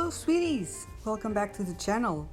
Hello sweeties, welcome back to the channel.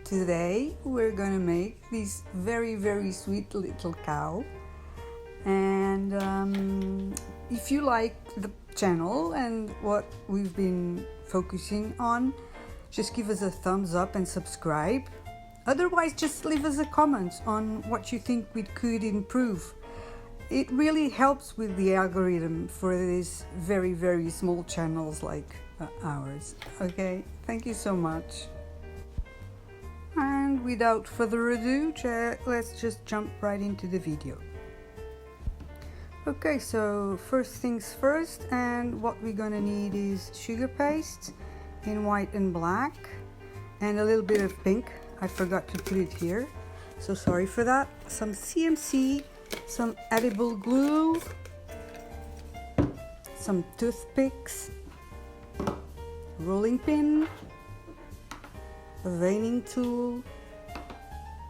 Today we're gonna make this very sweet little cow, and if you like the channel and what we've been focusing on, just give us a thumbs up and subscribe. Otherwise, just leave us a comment on what you think we could improve. It really helps with the algorithm for these very small channels like ours. Okay, thank you so much. And without further ado, let's just jump right into the video. Okay, so first things first, and what we're gonna need is sugar paste in white and black, and a little bit of pink. I forgot to put it here, so sorry for that. Some CMC, some edible glue, some toothpicks, rolling pin, a veining tool,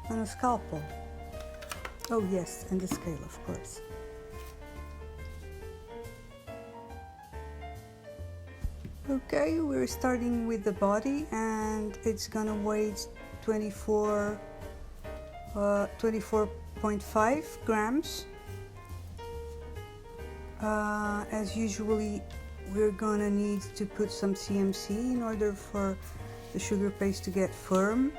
and a scalpel. Oh yes, and the scale, of course. Okay, we're starting with the body, and it's gonna weigh 24.5 grams. As usually, we're gonna need to put some CMC in order for the sugar paste to get firm.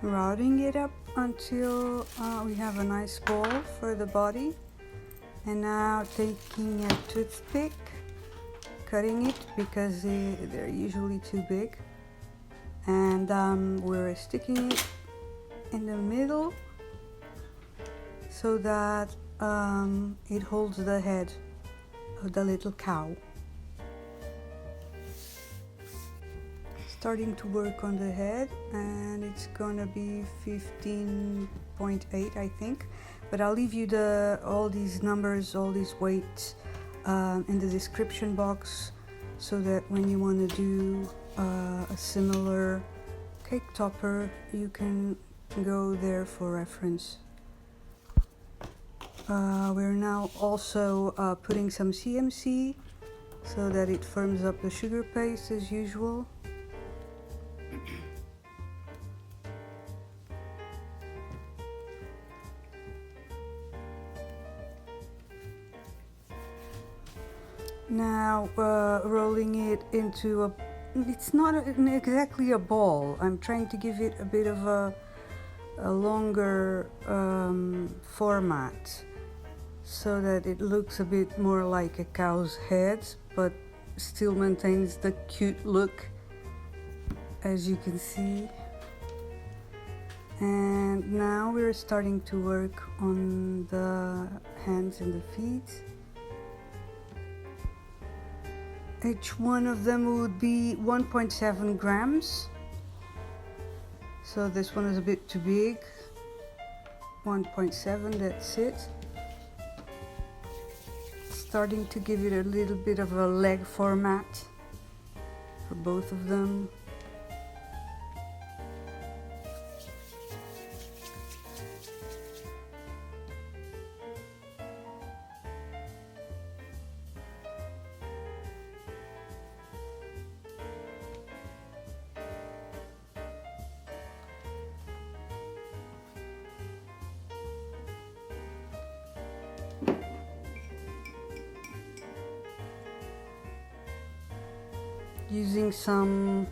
Routing it up until we have a nice ball for the body, and now taking a toothpick, cutting it because they're usually too big, and we're sticking it in the middle so that it holds the head of the little cow. Starting to work on the head, and it's gonna be 15.8 I think, but I'll leave you all these numbers, all these weights in the description box, so that when you want to do a similar cake topper, you can go there for reference. We're now also putting some CMC so that it firms up the sugar paste as usual. Now rolling it into it's not exactly a ball. I'm trying to give it a bit of a longer format so that it looks a bit more like a cow's head, but still maintains the cute look, as you can see. And now we're starting to work on the hands and the feet. Each one of them would be 1.7 grams. So this one is a bit too big. 1.7, that's it. Starting to give it a little bit of a leg format for both of them. Using some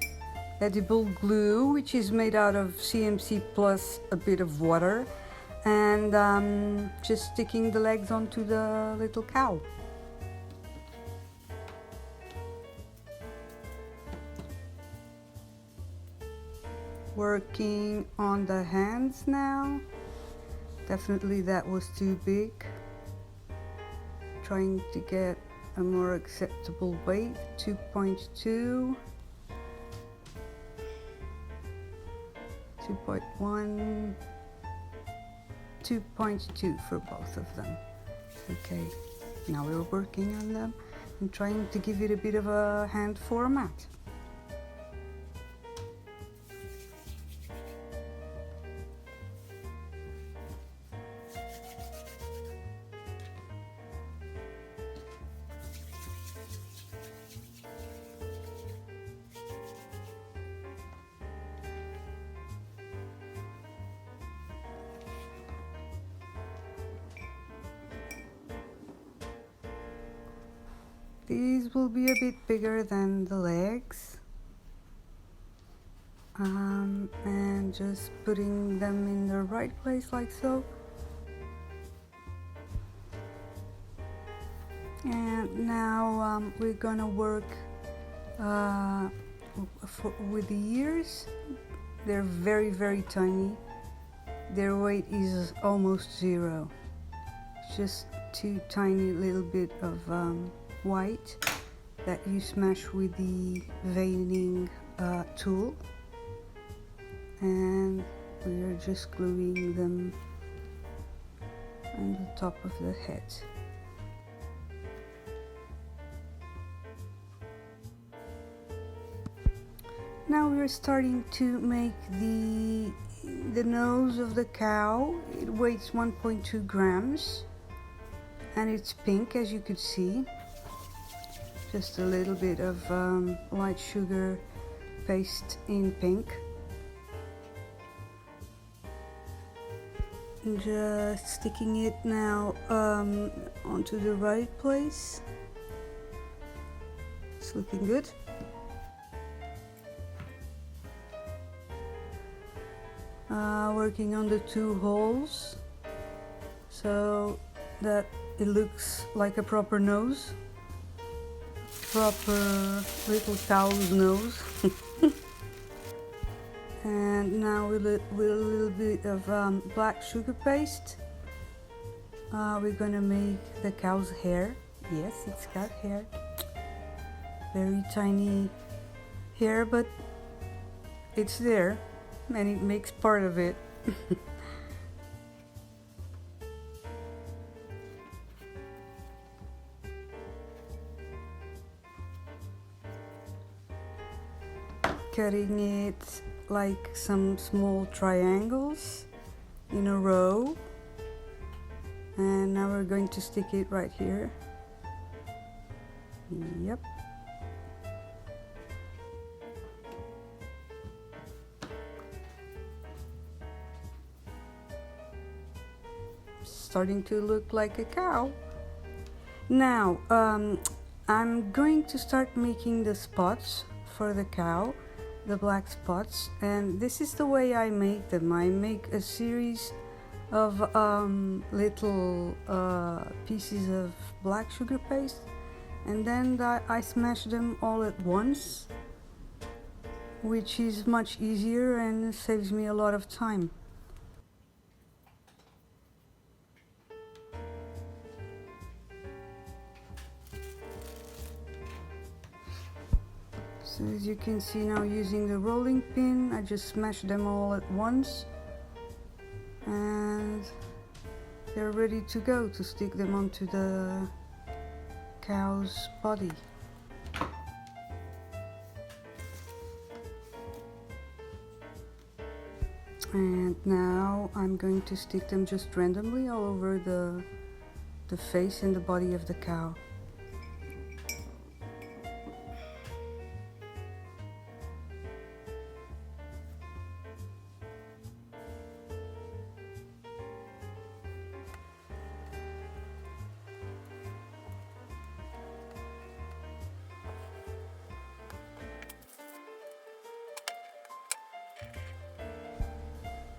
edible glue, which is made out of CMC plus a bit of water, and just sticking the legs onto the little cow. Working on the hands now. Definitely that was too big. Trying to get a more acceptable weight, 2.2, 2.1, 2.2 for both of them. Okay, now we're working on them and trying to give it a bit of a hand format. These will be a bit bigger than the legs, and just putting them in the right place like so. And now we're gonna work with the ears. They're very, very tiny. Their weight is almost zero. Just two tiny little bit of white that you smash with the veining tool, and we are just gluing them on the top of the head. Now we're starting to make the nose of the cow. It weighs 1.2 grams and it's pink, as you could see. Just a little bit of white sugar paste in pink. Just sticking it now onto the right place. It's looking good. Working on the two holes so that it looks like a proper nose, proper little cow's nose. And now with a little bit of black sugar paste, we're gonna make the cow's hair. Yes, it's got hair, very tiny hair, but it's there and it makes part of it. Cutting it like some small triangles in a row, and now we're going to stick it right here. Yep. Starting to look like a cow. Now I'm going to start making the spots for the cow, the black spots, and this is the way I make them. I make a series of little pieces of black sugar paste, and then I smash them all at once, which is much easier and saves me a lot of time. So as you can see now, using the rolling pin, I just smash them all at once and they're ready to go to stick them onto the cow's body. And now I'm going to stick them just randomly all over the face and the body of the cow.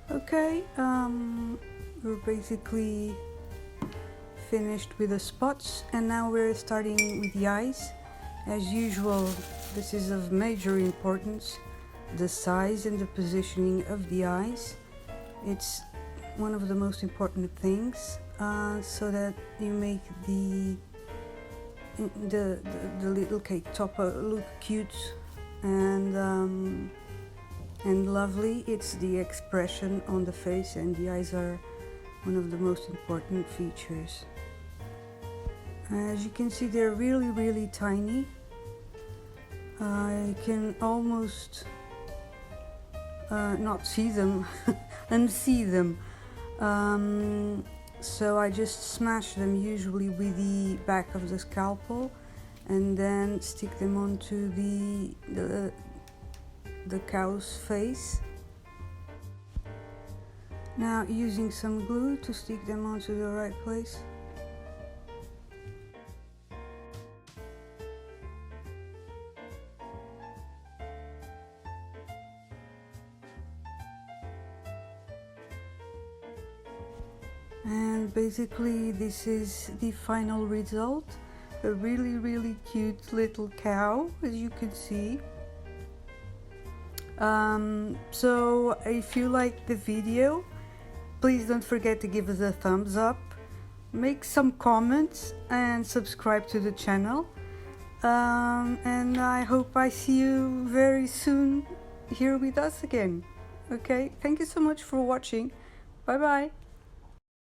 Okay, we're basically finished with the spots, and now we're starting with the eyes. As usual, this is of major importance, the size and the positioning of the eyes. It's one of the most important things, so that you make the little cake topper look cute and lovely. It's the expression on the face, and the eyes are one of the most important features. As you can see, they're really tiny. I can almost not see them, unsee them. So I just smash them usually with the back of the scalpel and then stick them onto the cow's face. Now using some glue to stick them onto the right place. And basically this is the final result. A really cute little cow, as you can see. So if you like the video, please don't forget to give us a thumbs up, make some comments and subscribe to the channel. And I hope I see you very soon here with us again. Okay, thank you so much for watching. Bye bye.